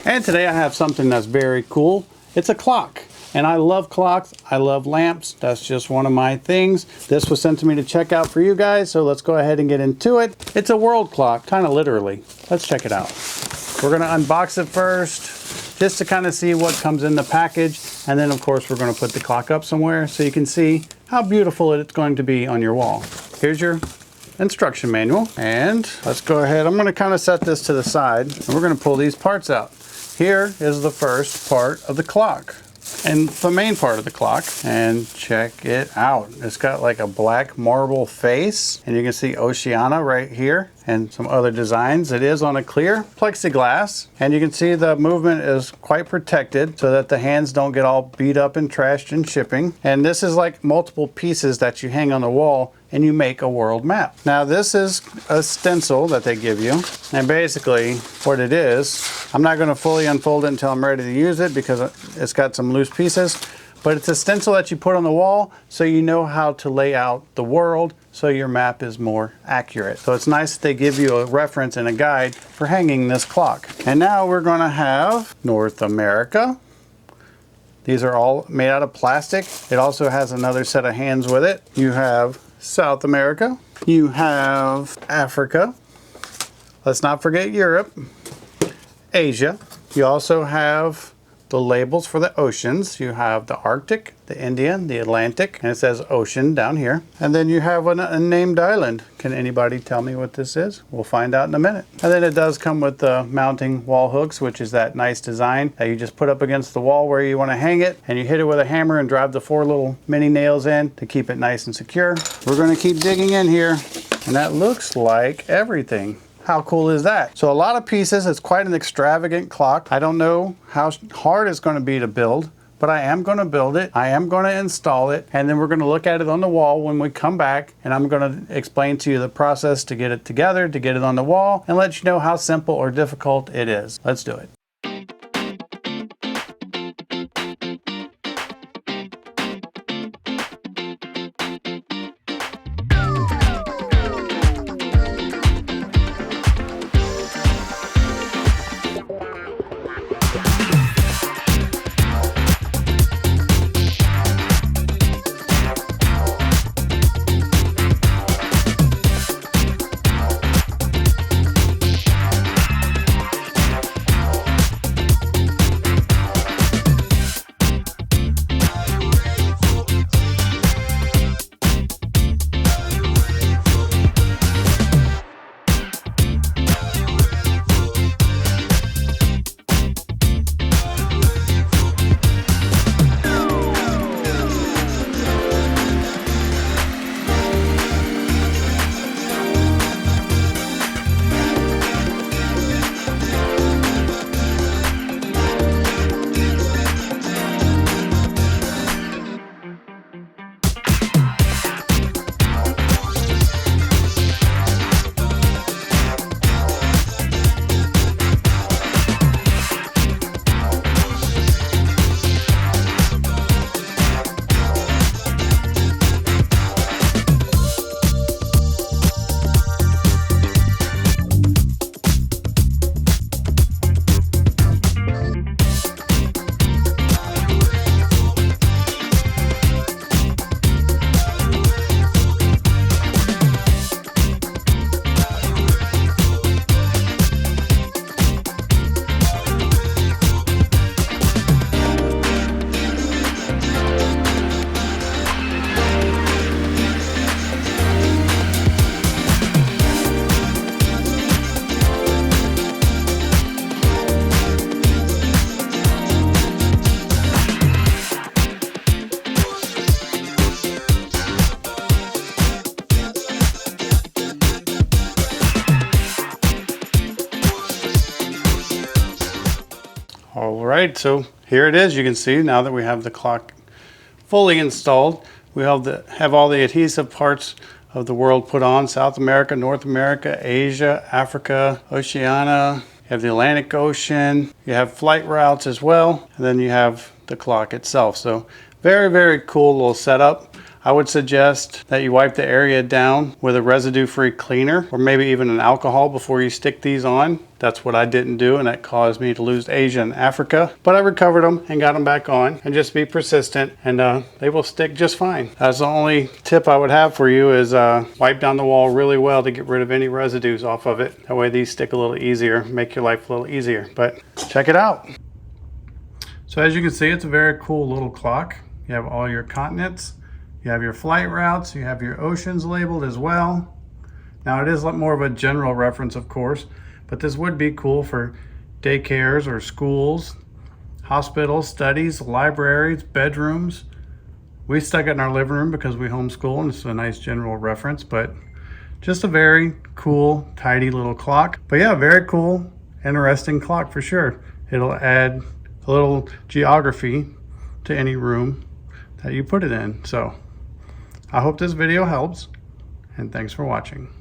And today I have something that's very cool. It's a clock. And I love clocks, I love lamps, that's just one of my things. This was sent to me to check out for you guys, so let's go ahead and get into it. It's a world clock, kind of literally. Let's check it out. We're gonna unbox it first, just to kind of see what comes in the package. And then of course we're gonna put the clock up somewhere so you can see how beautiful it's going to be on your wall. Here's your instruction manual. And let's go ahead, I'm gonna kind of set this to the side and we're gonna pull these parts out. Here is the first part of the clock. And the main part of the clock, and check it out. It's got like a black marble face, and you can see Oceana right here and some other designs. It is on a clear plexiglass, and you can see the movement is quite protected so that the hands don't get all beat up and trashed in shipping. And this is like multiple pieces that you hang on the wall and you make a world map. Now this is a stencil that they give you, and basically what it is, I'm not gonna fully unfold it until I'm ready to use it because it's got some loose pieces, but it's a stencil that you put on the wall so you know how to lay out the world so your map is more accurate. So it's nice that they give you a reference and a guide for hanging this clock. And now we're gonna have North America. These are all made out of plastic. It also has another set of hands with it. You have South America. You have Africa. Let's not forget Europe. Asia. You also have the labels for the oceans. You have the Arctic, the Indian, the Atlantic, and it says ocean down here. And then you have an unnamed island. Can anybody tell me what this is? We'll find out in a minute. And then it does come with the mounting wall hooks, which is that nice design that you just put up against the wall where you want to hang it, and you hit it with a hammer and drive the 4 little mini nails in to keep it nice and secure. We're going to keep digging in here, and that looks like everything. How cool is that? So a lot of pieces. It's quite an extravagant clock. I don't know how hard it's going to be to build, but I am going to build it. I am going to install it, and then we're going to look at it on the wall when we come back, and I'm going to explain to you the process to get it together, to get it on the wall, and let you know how simple or difficult it is. Let's do it. All right, so here it is. You can see now that we have the clock fully installed, we have all the adhesive parts of the world put on. South America, North America, Asia, Africa, Oceania. You have the Atlantic Ocean. You have flight routes as well. And then you have the clock itself. So very, very cool little setup. I would suggest that you wipe the area down with a residue-free cleaner or maybe even an alcohol before you stick these on. That's what I didn't do, and that caused me to lose Asia and Africa. But I recovered them and got them back on, and just be persistent, and they will stick just fine. That's the only tip I would have for you is wipe down the wall really well to get rid of any residues off of it. That way these stick a little easier, make your life a little easier. But check it out. So as you can see, it's a very cool little clock. You have all your continents, you have your flight routes, you have your oceans labeled as well. Now it is more of a general reference, of course, but this would be cool for daycares or schools, hospitals, studies, libraries, bedrooms. We stuck it in our living room because we homeschool, and it's a nice general reference, but just a very cool, tidy little clock. But yeah, very cool, interesting clock for sure. It'll add a little geography to any room that you put it in. So I hope this video helps, and thanks for watching.